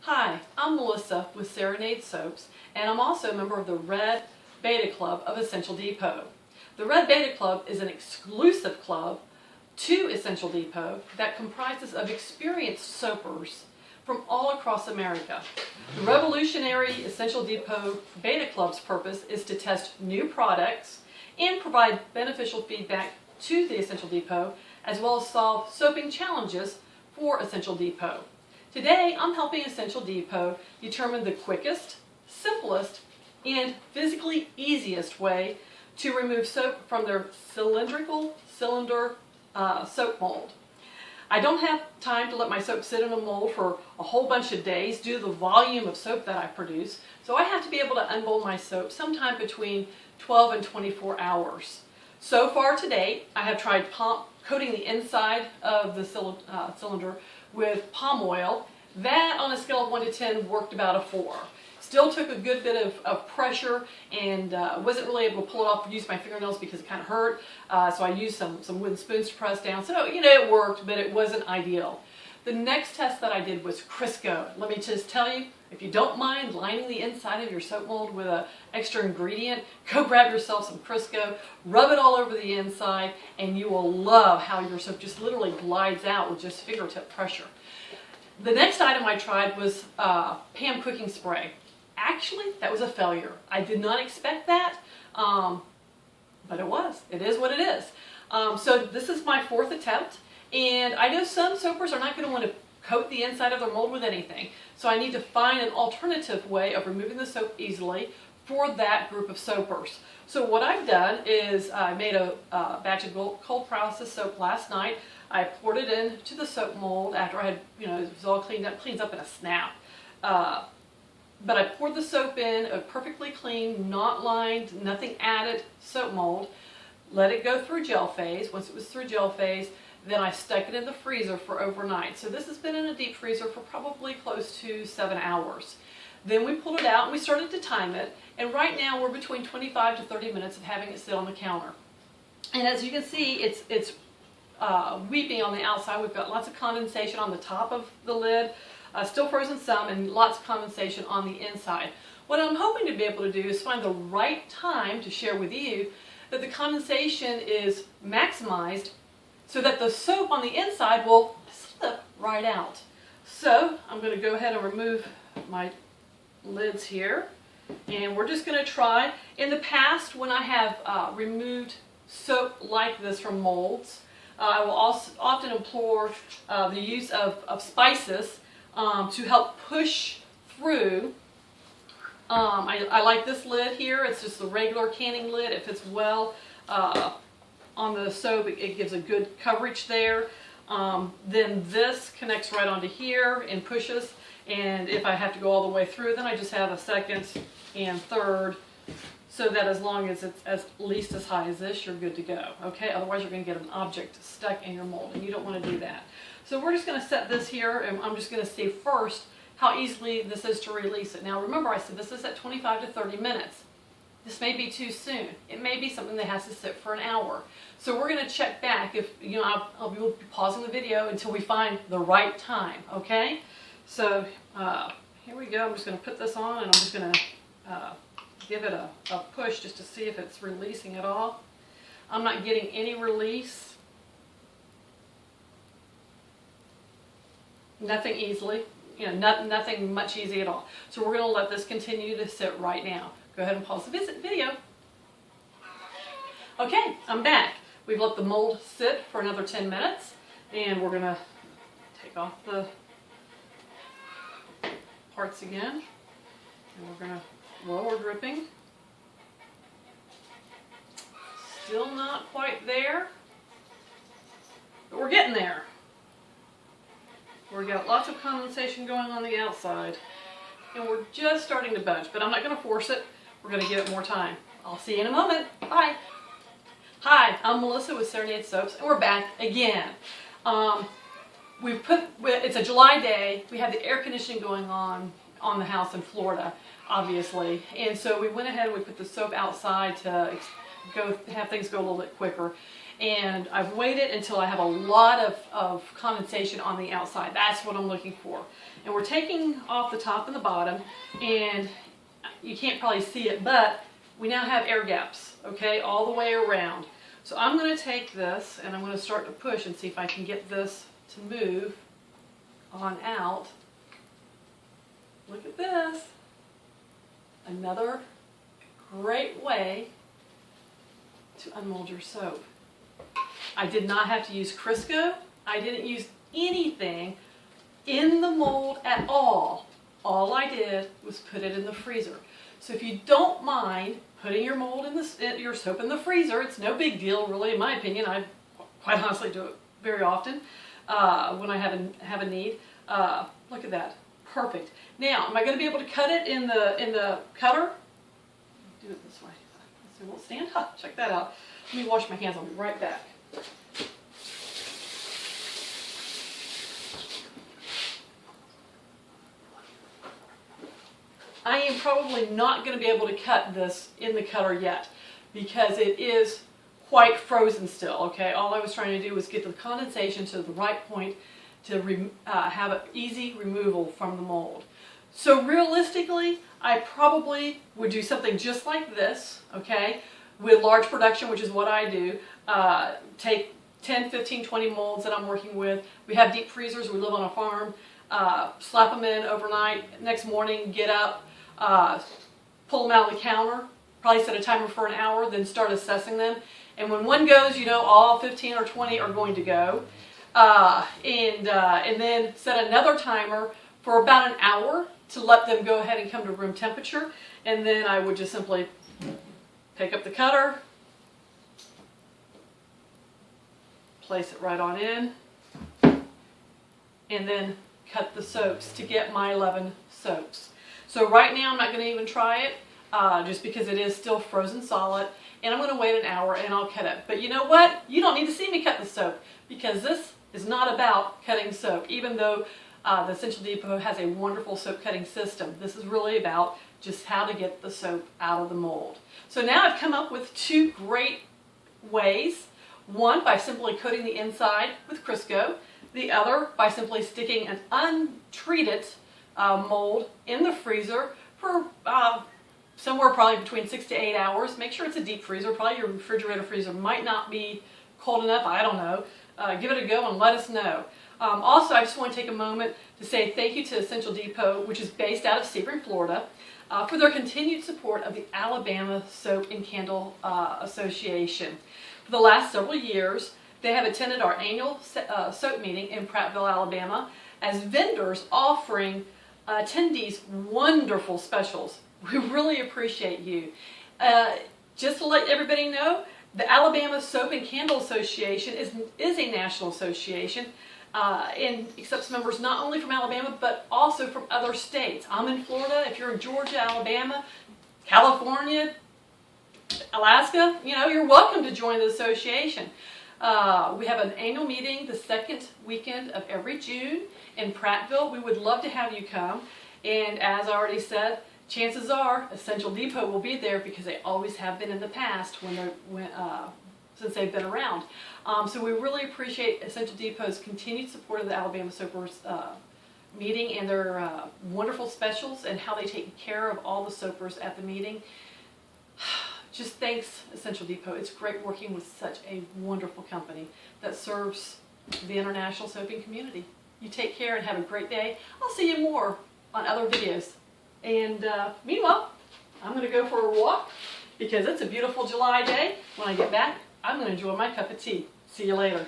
Hi, I'm Melissa with Serenade Soaps, and I'm also a member of the Red Beta Club of Essential Depot. The Red Beta Club is an exclusive club to Essential Depot that comprises of experienced soapers from all across America. The revolutionary Essential Depot Beta Club's purpose is to test new products and provide beneficial feedback to the Essential Depot, as well as solve soaping challenges for Essential Depot. Today, I'm helping Essential Depot determine the quickest, simplest, and physically easiest way to remove soap from their cylindrical cylinder soap mold. I don't have time to let my soap sit in a mold for a whole bunch of days due to the volume of soap that I produce, so I have to be able to unmold my soap sometime between 12 and 24 hours. So far to date, I have tried coating the inside of the cylinder with palm oil. That, on a scale of 1 to 10, worked about a 4. Still took a good bit of pressure, and wasn't really able to pull it off or use my fingernails because it kind of hurt. So I used some wooden spoons to press down. So, it worked, but it wasn't ideal. The next test that I did was Crisco. Let me just tell you, if you don't mind lining the inside of your soap mold with an extra ingredient, go grab yourself some Crisco, rub it all over the inside, and you will love how your soap just literally glides out with just fingertip pressure. The next item I tried was Pam cooking spray. Actually, that was a failure. I did not expect that, but it was. It is what it is. So this is my 4th attempt, and I know some soapers are not going to want to coat the inside of their mold with anything, so I need to find an alternative way of removing the soap easily for that group of soapers. So what I've done is I made a batch of cold process soap last night. I poured it into the soap mold after I had, it was all cleaned up, cleans up in a snap. But I poured the soap in a perfectly clean, not lined, nothing added soap mold, let it go through gel phase. Once it was through gel phase, then I stuck it in the freezer for overnight. So this has been in a deep freezer for probably close to 7 hours. Then we pulled it out and we started to time it, and right now we're between 25 to 30 minutes of having it sit on the counter. And as you can see, it's weeping on the outside. We've got lots of condensation on the top of the lid, still frozen some, and lots of condensation on the inside. What I'm hoping to be able to do is find the right time to share with you that the condensation is maximized so that the soap on the inside will slip right out. So I'm going to go ahead and remove my lids here, and we're just going to try. In the past, when I have removed soap like this from molds, I will also often implore the use of spices to help push through. I like this lid here. It's just a regular canning lid. It fits well on the soap. It gives a good coverage there. Then this connects right onto here and pushes. And if I have to go all the way through, then I just have a 2nd and 3rd, so that as long as it's at least as high as this, you're good to go. Okay, otherwise you're going to get an object stuck in your mold, and you don't want to do that. So we're just going to set this here, and I'm just going to see first how easily this is to release it. Now remember, I said this is at 25 to 30 minutes. This may be too soon. It may be something that has to sit for an hour. So we're going to check back. If I'll be pausing the video until we find the right time. Okay. So here we go. I'm just going to put this on, and I'm just going to give it a push just to see if it's releasing at all. I'm not getting any release. Nothing easily. Nothing much easy at all. So we're going to let this continue to sit right now. Go ahead and pause the video. Okay, I'm back. We've let the mold sit for another 10 minutes, and we're going to take off the parts again, and we're going to lower dripping. Still not quite there, but we're getting there. We've got lots of condensation going on the outside, and we're just starting to bunch, but I'm not going to force it. We're going to give it more time. I'll see you in a moment. Bye. Hi, I'm Melissa with Serenade Soaps, and we're back again. It's a July day. We have the air conditioning going on the house in Florida, obviously, and so we went ahead and we put the soap outside to have things go a little bit quicker. And I've waited until I have a lot of condensation on the outside. That's what I'm looking for. And we're taking off the top and the bottom, and you can't probably see it, but we now have air gaps, okay, all the way around. So I'm going to take this and I'm going to start to push and see if I can get this to move on out. Look at this. Another great way to unmold your soap. I did not have to use Crisco. I didn't use anything in the mold at all. All I did was put it in the freezer. So if you don't mind putting your mold in your soap in the freezer, it's no big deal, really, in my opinion. I quite honestly do it very often when I have a need. Look at that, perfect. Now, am I going to be able to cut it in the cutter? Do it this way. So it won't stand up. Check that out. Let me wash my hands. I'll be right back. I am probably not going to be able to cut this in the cutter yet because it is quite frozen still, okay? All I was trying to do was get the condensation to the right point to have an easy removal from the mold. So realistically, I probably would do something just like this, okay? With large production, which is what I do, take 10, 15, 20 molds that I'm working with. We have deep freezers, we live on a farm, slap them in overnight, next morning get up, pull them out on the counter, probably set a timer for an hour, then start assessing them. And when one goes, you know all 15 or 20 are going to go. And then set another timer for about an hour to let them go ahead and come to room temperature. And then I would just simply pick up the cutter, place it right on in, and then cut the soaps to get my 11 soaps. So right now I'm not going to even try it just because it is still frozen solid, and I'm going to wait an hour and I'll cut it. But you know what? You don't need to see me cut the soap because this is not about cutting soap. Even though the Essential Depot has a wonderful soap cutting system, this is really about just how to get the soap out of the mold. So now I've come up with two great ways. One by simply coating the inside with Crisco. The other by simply sticking an untreated mold in the freezer for somewhere probably between 6 to 8 hours. Make sure it's a deep freezer. Probably your refrigerator freezer might not be cold enough. I don't know. Give it a go and let us know. Also, I just want to take a moment to say thank you to Essential Depot, which is based out of Sebring, Florida, for their continued support of the Alabama Soap and Candle Association. For the last several years, they have attended our annual soap meeting in Prattville, Alabama, as vendors offering attendees wonderful specials. We really appreciate you. Just to let everybody know, the Alabama Soap and Candle Association is a national association and accepts members not only from Alabama but also from other states. I'm in Florida. If you're in Georgia, Alabama, California, Alaska, you know, you're welcome to join the association. We have an annual meeting the second weekend of every June in Prattville. We would love to have you come. And as I already said, chances are Essential Depot will be there because they always have been in the past since they've been around. So we really appreciate Essential Depot's continued support of the Alabama Soapers meeting and their wonderful specials and how they take care of all the soapers at the meeting. Just thanks, Essential Depot. It's great working with such a wonderful company that serves the international soaping community. You take care and have a great day. I'll see you more on other videos. And meanwhile, I'm going to go for a walk because it's a beautiful July day. When I get back, I'm going to enjoy my cup of tea. See you later.